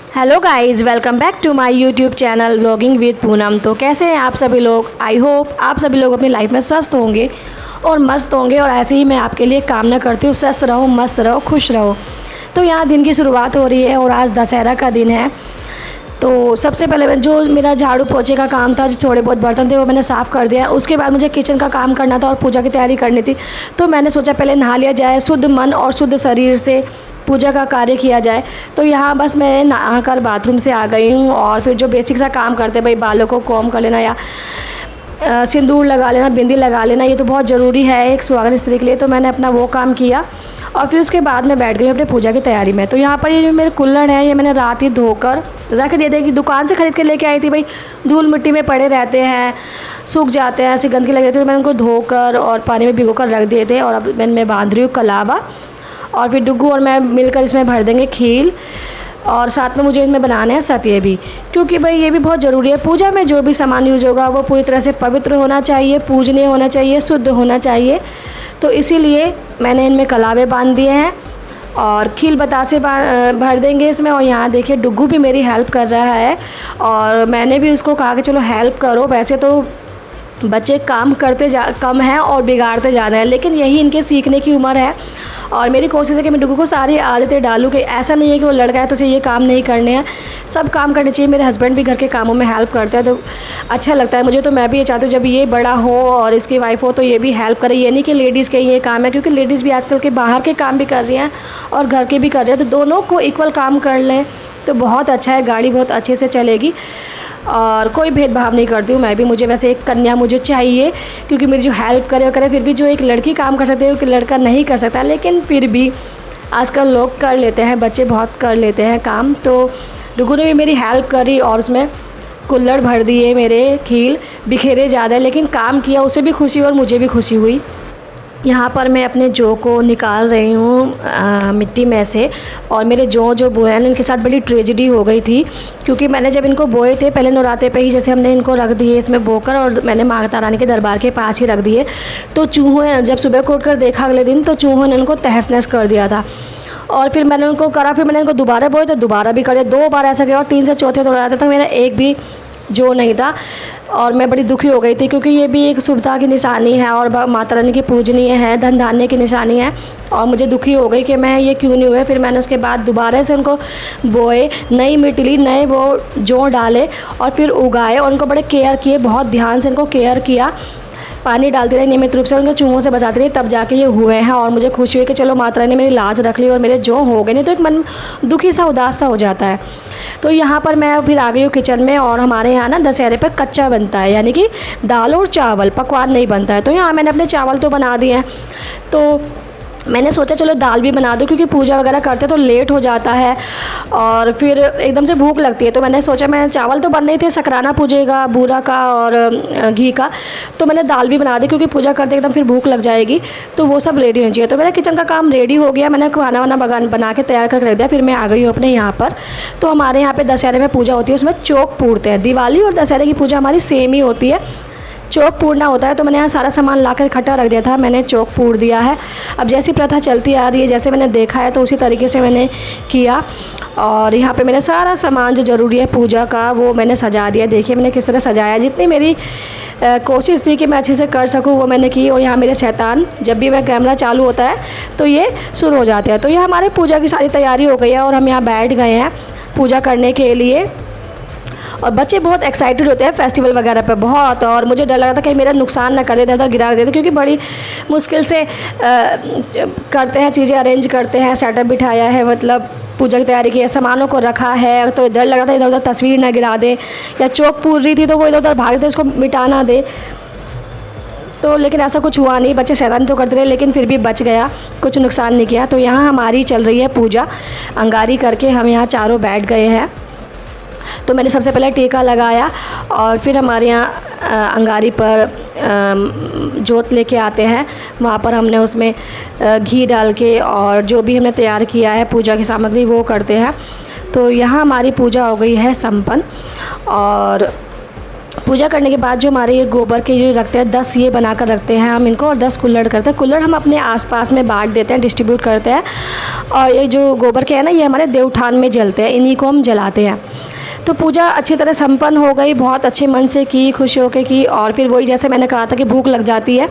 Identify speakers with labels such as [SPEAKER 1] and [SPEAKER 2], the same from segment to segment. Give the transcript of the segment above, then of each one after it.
[SPEAKER 1] Hello guys, welcome back to my YouTube channel vlogging with Poonam. तो कैसे हैं आप सभी लोग। आई होप आप सभी लोग अपनी लाइफ में स्वस्थ होंगे और मस्त होंगे, और ऐसे ही मैं आपके लिए कामना करती हूँ। स्वस्थ रहो, मस्त रहो, खुश रहो। तो यहाँ दिन की शुरुआत हो रही है और आज दशहरा का दिन है। तो सबसे पहले जो मेरा झाड़ू पोछे का काम था, जो थोड़े बहुत बर्तन थे वो मैंने साफ़ कर दिया। उसके बाद मुझे किचन का काम करना था और पूजा की तैयारी करनी थी। तो मैंने सोचा पहले नहा लिया जाए, शुद्ध मन और शुद्ध शरीर से पूजा का कार्य किया जाए। तो यहाँ बस मैं नहाकर बाथरूम से आ गई हूँ, और फिर जो बेसिक सा काम करते हैं भाई, बालों को कॉम्ब कर लेना या सिंदूर लगा लेना, बिंदी लगा लेना, ये तो बहुत ज़रूरी है एक सुहागन स्त्री के लिए। तो मैंने अपना वो काम किया और फिर उसके बाद मैं बैठ गई अपने पूजा की तैयारी में। तो यहाँ पर ये जो मेरे कुल्हड़ है, ये मैंने रात ही धोकर रख दिए थे कि दुकान से ख़रीद के लेके आई थी। भाई धूल मिट्टी में पड़े रहते हैं, सूख जाते हैं, ऐसी गंदगी लग जाती है। तो मैंने उनको धोकर और पानी में भिगो कर रख दिए थे। और अब मैं बांध रही हूँ कलावा, और फिर डुग्गू और मैं मिलकर इसमें भर देंगे खील, और साथ में मुझे इसमें बनाने हैं सतिये भी, क्योंकि भाई ये भी बहुत ज़रूरी है। पूजा में जो भी सामान यूज होगा वो पूरी तरह से पवित्र होना चाहिए, पूजनीय होना चाहिए, शुद्ध होना चाहिए। तो इसीलिए मैंने इनमें कलावे बांध दिए हैं और खील बतासे भर देंगे इसमें। और यहाँ देखिए डुग्गू भी मेरी हेल्प कर रहा है, और मैंने भी उसको कहा कि चलो हेल्प करो। वैसे तो बच्चे काम करते कम हैं और बिगाड़ते ज़्यादा हैं, लेकिन यही इनके सीखने की उम्र है। और मेरी कोशिश है कि मैं डुग्गू को सारी आदतें डालूँ, कि ऐसा नहीं है कि वो लड़का है तो उसे ये काम नहीं करने हैं, सब काम करने चाहिए। मेरे हस्बैंड भी घर के कामों में हेल्प करते हैं, तो अच्छा लगता है मुझे। तो मैं भी ये चाहती हूँ जब ये बड़ा हो और इसकी वाइफ हो तो ये भी हेल्प करे। ये नहीं कि लेडीज़ के ये काम है, क्योंकि लेडीज़ भी आजकल के बाहर के काम भी कर रही हैं और घर के भी कर रही हैं। तो दोनों को इक्वल काम कर लें तो बहुत अच्छा है, गाड़ी बहुत अच्छे से चलेगी। और कोई भेदभाव नहीं करती हूँ मैं भी। मुझे वैसे एक कन्या मुझे चाहिए, क्योंकि मेरी जो हेल्प करे वो करे। फिर भी जो एक लड़की काम कर सकती है वो लड़का नहीं कर सकता, लेकिन फिर भी आजकल लोग कर लेते हैं, बच्चे बहुत कर लेते हैं काम। तो डुगू ने भी मेरी हेल्प करी और उसमें कुल्हड़ भर दिए मेरे खील। बिखेरे ज़्यादा है लेकिन काम किया, उसे भी खुशी और मुझे भी खुशी हुई। यहाँ पर मैं अपने जौ को निकाल रही हूँ मिट्टी में से। और मेरे जो बोए हैं इनके साथ बड़ी ट्रेजेडी हो गई थी, क्योंकि मैंने जब इनको बोए थे पहले नवरात्रे पे ही, जैसे हमने इनको रख दिए इसमें बोकर, और मैंने माता रानी के दरबार के पास ही रख दिए। तो चूहों, जब सुबह को उठकर देखा अगले दिन, तो चूहों ने इनको तहस नहस कर दिया था। और फिर मैंने उनको करा, फिर मैंने इनको दोबारा बोए तो दोबारा भी कर दिया। 2 बार ऐसा किया, और 3 से चौथे नवरात्रे तक मेरा एक भी जो नहीं था। और मैं बड़ी दुखी हो गई थी, क्योंकि ये भी एक शुभता की निशानी है और माता रानी की पूजनीय है, धन धान्य की निशानी है। और मुझे दुखी हो गई कि मैं ये क्यों नहीं हुए। फिर मैंने उसके बाद दोबारा से उनको बोए, नई मिट्टी ली, नए वो जोड़ डाले और फिर उगाए, और उनको बड़े केयर किए, बहुत ध्यान से इनको केयर किया। पानी डालती रही नियमित रूप से, उनको चूहों से बचाती रही, तब जाके ये हुए हैं। और मुझे खुशी हुई कि चलो माता रानी ने मेरी लाज रख ली और मेरे जो हो गए। नहीं तो एक मन दुखी सा, उदास सा हो जाता है। तो यहाँ पर मैं फिर आ गई हूँ किचन में। और हमारे यहाँ ना दशहरे पर कच्चा बनता है, यानी कि दाल और चावल, पकवान नहीं बनता है। तो यहाँ मैंने अपने चावल तो बना दिए हैं, तो मैंने सोचा चलो दाल भी बना दूँ, क्योंकि पूजा वगैरह करते तो लेट हो जाता है और फिर एकदम से भूख लगती है। तो मैंने सोचा, मैं चावल तो बन रहे थे, शक्राना पूजेगा बूरा का और घी का, तो मैंने दाल भी बना दी, क्योंकि पूजा करते एकदम फिर भूख लग जाएगी। तो वो सब रेडी होनी चाहिए। तो मेरा किचन का काम रेडी हो गया, मैंने खाना वाना बना के तैयार करके रख दिया। फिर मैं आ गई हूँ अपने यहाँ पर। तो हमारे यहाँ पर दशहरे में पूजा होती है, उसमें चौक पूरते हैं। दिवाली और दशहरे की पूजा हमारी सेम ही होती है, चौक पूरना होता है। तो मैंने यहाँ सारा सामान लाकर इकट्ठा रख दिया था, मैंने चौक पूर दिया है। अब जैसी प्रथा चलती आ रही है, जैसे मैंने देखा है तो उसी तरीके से मैंने किया। और यहाँ पे मेरा सारा सामान जो ज़रूरी है पूजा का वो मैंने सजा दिया। देखिए मैंने किस तरह सजाया, जितनी मेरी कोशिश थी कि मैं अच्छे से कर सकूँ वो मैंने की। और यहाँ मेरे शैतान, जब भी मैं कैमरा चालू होता है तो ये शुरू हो जाते हैं। तो ये हमारे पूजा की सारी तैयारी हो गई है और हम यहाँ बैठ गए हैं पूजा करने के लिए। और बच्चे बहुत एक्साइटेड होते हैं फेस्टिवल वगैरह पे बहुत। और मुझे डर लगा था कि मेरा नुकसान ना कर देता, गिरा देता, क्योंकि बड़ी मुश्किल से करते हैं, चीज़ें अरेंज करते हैं, सेटअप बिठाया है, मतलब पूजा की तैयारी की है, सामानों को रखा है। तो डर लगा था इधर उधर तस्वीर ना गिरा दे, या चौक पूर रही थी तो वो इधर उधर भाग दे, उसको मिटा ना दे। तो लेकिन ऐसा कुछ हुआ नहीं, बच्चे शैतानी तो करते रहे लेकिन फिर भी बच गया, कुछ नुकसान नहीं किया। तो यहाँ हमारी चल रही है पूजा, अंगारी करके हम यहाँ चारों बैठ गए हैं। तो मैंने सबसे पहले टीका लगाया, और फिर हमारे यहाँ अंगारी पर जोत लेके आते हैं, वहाँ पर हमने उसमें घी डाल के और जो भी हमने तैयार किया है पूजा की सामग्री वो करते हैं। तो यहाँ हमारी पूजा हो गई है संपन्न। और पूजा करने के बाद जो हमारे ये गोबर के जो रखते हैं 10 ये बना कर रखते हैं हम इनको, और 10 कुल्हड़ करते हैं। कुल्हड़ हम अपने आसपास में बांट देते हैं, डिस्ट्रीब्यूट करते हैं। और ये जो गोबर के हैं ना, ये हमारे देवउठान में जलते हैं, इन्हीं को हम जलाते हैं। तो पूजा अच्छी तरह संपन्न हो गई, बहुत अच्छे मन से की, खुश होकर की। और फिर वही जैसे मैंने कहा था कि भूख लग जाती है,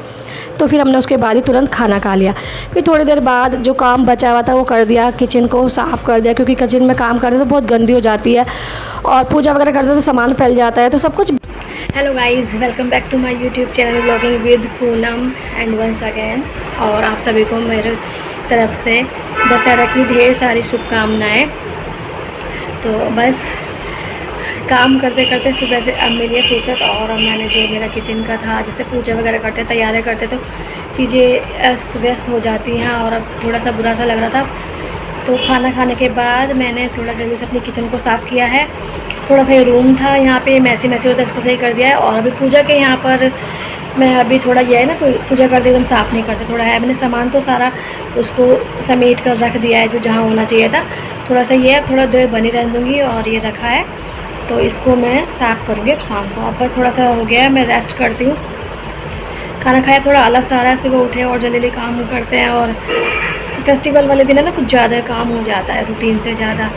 [SPEAKER 1] तो फिर हमने उसके बाद ही तुरंत खाना खा लिया। फिर थोड़ी देर बाद जो काम बचा हुआ था वो कर दिया, किचन को साफ़ कर दिया, क्योंकि किचन में काम करते तो बहुत गंदी हो जाती है, और पूजा वगैरह करते तो सामान फैल जाता है, तो सब कुछ। Hello guys, welcome back to my YouTube channel vlogging with Poonam and once again. और आप सभी को मेरे तरफ से दशहरा की ढेर सारी शुभकामनाएँ। तो बस काम करते करते सुबह से अब मिली फुर्सत, और अब मैंने जो मेरा किचन का था, जैसे पूजा वगैरह करते तैयारियाँ करते तो चीज़ें अस्त व्यस्त हो जाती हैं, और अब थोड़ा सा बुरा सा लग रहा था। तो खाना खाने के बाद मैंने थोड़ा जल्दी से अपनी किचन को साफ़ किया है। थोड़ा सा ये रूम था यहाँ पे मैसी होता है, इसको सही कर दिया है। और अभी पूजा के यहाँ पर मैं अभी थोड़ा ये है ना, कोई पूजा करते एकदम साफ़ नहीं करते, थोड़ा है, मैंने सामान तो सारा उसको समेट कर रख दिया है जो जहाँ होना चाहिए था। थोड़ा सा ये थोड़ा देर बनी रहने दूँगी, और ये रखा है तो इसको मैं साफ़ करूँगी अब शाम को। अब बस थोड़ा सा हो गया है, मैं रेस्ट करती हूँ। खाना खाया, थोड़ा आलस आ रहा है, सुबह उठे और जल्दी जल्दी काम करते हैं, और फेस्टिवल वाले दिन है ना, कुछ ज़्यादा काम हो जाता है रूटीन से ज़्यादा,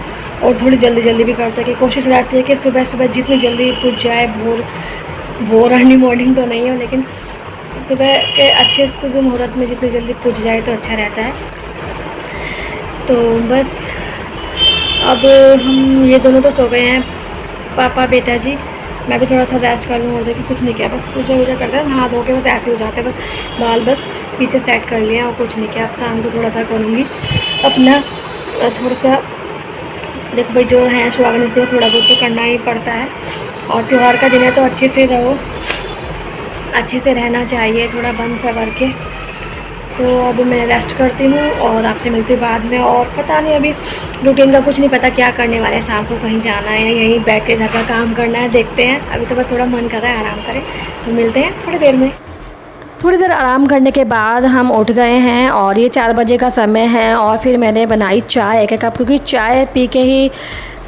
[SPEAKER 1] और थोड़ी जल्दी जल्दी भी करते हैं कि कोशिश रहती है कि सुबह सुबह जितनी जल्दी पूछ जाए, भोर अर्ली मॉर्निंग तो नहीं हो, लेकिन सुबह के अच्छे शुभ मुहूर्त में जितनी जल्दी पूछ जाए तो अच्छा रहता है। तो बस अब हम ये दोनों तो सो गए हैं, पापा बेटा जी। मैं भी थोड़ा सा रेस्ट कर लूँ, और देखिए कुछ नहीं किया, बस पूजा वूजा करते हैं, नहा धो के बस ऐसे हो जाते हैं, बस बाल बस पीछे सेट कर लिया और कुछ नहीं किया। अब शाम को थोड़ा सा करूँगी अपना, थोड़ा सा देखो भाई, जो है सुहागन स्त्री थोड़ा बहुत तो करना ही पड़ता है, और त्यौहार का दिन है तो अच्छे से रहो, अच्छे से रहना चाहिए, थोड़ा बन सवर के। तो अब मैं रेस्ट करती हूँ और आपसे मिलती हूँ बाद में। और पता नहीं, अभी रूटीन का कुछ नहीं पता क्या करने वाले हैं, शाम को कहीं जाना है या यहीं बैठ के घर का काम करना है, देखते हैं। अभी तो बस थोड़ा मन कर रहा है आराम करें, तो मिलते हैं थोड़ी देर में। थोड़ी देर आराम करने के बाद हम उठ गए हैं, और ये 4 बजे का समय है। और फिर मैंने बनाई चाय 1 कप, क्योंकि चाय पी के ही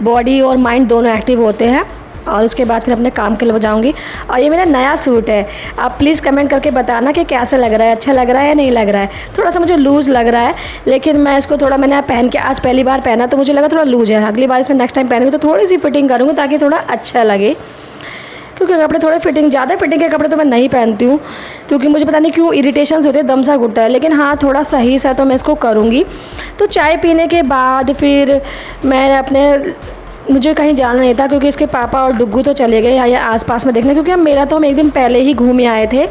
[SPEAKER 1] बॉडी और माइंड दोनों एक्टिव होते हैं। और उसके बाद फिर अपने काम के लिए जाऊँगी। और ये मेरा नया सूट है, आप प्लीज़ कमेंट करके बताना कि कैसा लग रहा है, अच्छा लग रहा है या नहीं लग रहा है। थोड़ा सा मुझे लूज़ लग रहा है, लेकिन मैं इसको थोड़ा, मैंने पहन के आज पहली बार पहना तो मुझे लगा थोड़ा लूज़ है। अगली बार इसमें नेक्स्ट टाइम पहनूँगी तो थोड़ी सी फिटिंग करूँगी, ताकि थोड़ा अच्छा लगे, क्योंकि कपड़े थोड़े फिटिंग, ज़्यादा फिटिंग के कपड़े तो मैं नहीं पहनती हूँ, क्योंकि मुझे पता नहीं क्यों इरिटेशंस होते हैं, दम सा घुटता है। लेकिन हाँ, थोड़ा सही सा तो मैं इसको करूँगी। तो चाय पीने के बाद फिर मैं मुझे कहीं जाना नहीं था, क्योंकि इसके पापा और डुग्गू तो चले गए यहाँ आसपास में देखने, क्योंकि हम एक दिन पहले ही घूम आए थे।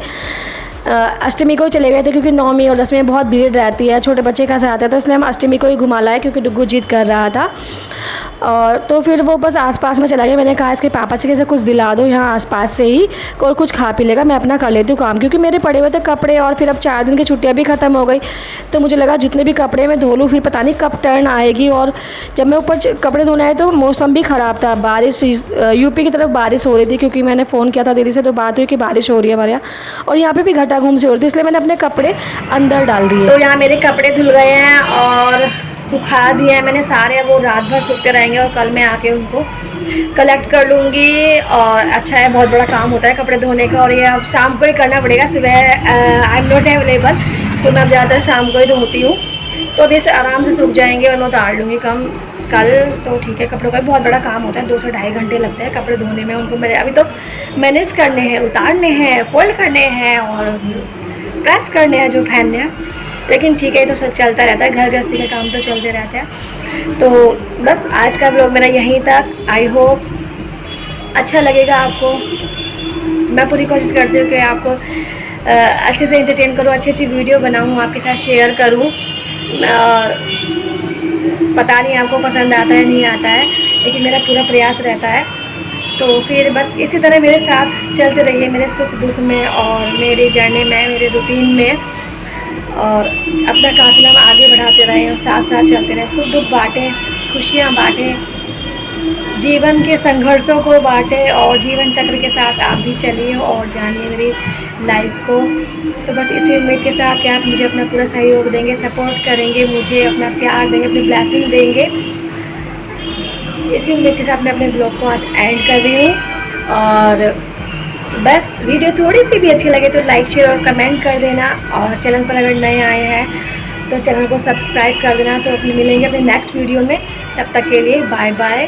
[SPEAKER 1] अष्टमी को ही चले गए थे, क्योंकि 9वीं और 10वीं में बहुत भीड़ रहती है, छोटे बच्चे का साथ है, तो इसलिए हम अष्टमी को ही घुमा लाए, क्योंकि डुग्गू जिद कर रहा था। और तो फिर वो बस आसपास में चला गया। मैंने कहा इसके पापा से कैसे कुछ दिला दो यहाँ आसपास से ही, और कुछ खा पी लेगा, मैं अपना कर लेती हूँ काम, क्योंकि मेरे पड़े हुए थे कपड़े। और फिर अब 4 दिन की छुट्टियाँ भी ख़त्म हो गई, तो मुझे लगा जितने भी कपड़े मैं धो लूँ, फिर पता नहीं कब टर्न आएगी। और जब मैं ऊपर कपड़े धोने आए तो मौसम भी ख़राब था, बारिश, यूपी की तरफ बारिश हो रही थी, क्योंकि मैंने फ़ोन किया था दीदी से, तो बात हुई कि बारिश हो रही है हमारे यहाँ, और यहाँ पर भी घटा घूम से हो रही थी, इसलिए मैंने अपने कपड़े अंदर डाल दिए। तो यहाँ मेरे कपड़े धुल गए हैं और सुखा दिए हैं मैंने सारे। वो रात भर सूखते रहेंगे, और कल मैं आके उनको कलेक्ट कर लूँगी। और अच्छा है, बहुत बड़ा काम होता है कपड़े धोने का, और ये अब शाम को ही करना पड़ेगा। सुबह आई एम नॉट अवेलेबल, तो मैं अब ज़्यादातर शाम को ही धोती हूँ, तो अभी से आराम से सूख जाएंगे और मैं उतार लूँगी कल। तो ठीक है, कपड़ों का भी बहुत बड़ा काम होता है, 2 से ढाई घंटे लगते हैं कपड़े धोने में। उनको मेरे अभी तो मैनेज करने हैं, उतारने हैं, फोल्ड करने हैं, और प्रेस करने हैं जो पहनने हैं। लेकिन ठीक है, तो सब चलता रहता है, घर गृहस्थी के काम तो चलते रहते हैं। तो बस आज का ब्लॉग मेरा यहीं तक। आई होप अच्छा लगेगा आपको। मैं पूरी कोशिश करती हूँ कि आपको अच्छे से एंटरटेन करूँ, अच्छी अच्छी वीडियो बनाऊँ, आपके साथ शेयर करूँ। पता नहीं आपको पसंद आता है नहीं आता है, लेकिन मेरा पूरा प्रयास रहता है। तो फिर बस इसी तरह मेरे साथ चलते रहिए, मेरे सुख दुख में और मेरी जर्नी में, मेरे रूटीन में, और अपना काफिला में आगे बढ़ाते रहें और साथ साथ चलते रहें। सुख दुख बांटें, खुशियाँ बांटें, जीवन के संघर्षों को बांटें, और जीवन चक्र के साथ आप भी चलिए और जानिए मेरी लाइफ को। तो बस इसी उम्मीद के साथ कि आप मुझे अपना पूरा सहयोग देंगे, सपोर्ट करेंगे, मुझे अपना प्यार देंगे, अपनी ब्लेसिंग देंगे। इसी उम्मीद के साथ मैं अपने ब्लॉग को आज एंड कर रही हूँ। और बस वीडियो थोड़ी सी भी अच्छी लगे तो लाइक शेयर और कमेंट कर देना, और चैनल पर अगर नए आए हैं तो चैनल को सब्सक्राइब कर देना। तो अपने मिलेंगे अपने नेक्स्ट वीडियो में, तब तक के लिए बाय बाय।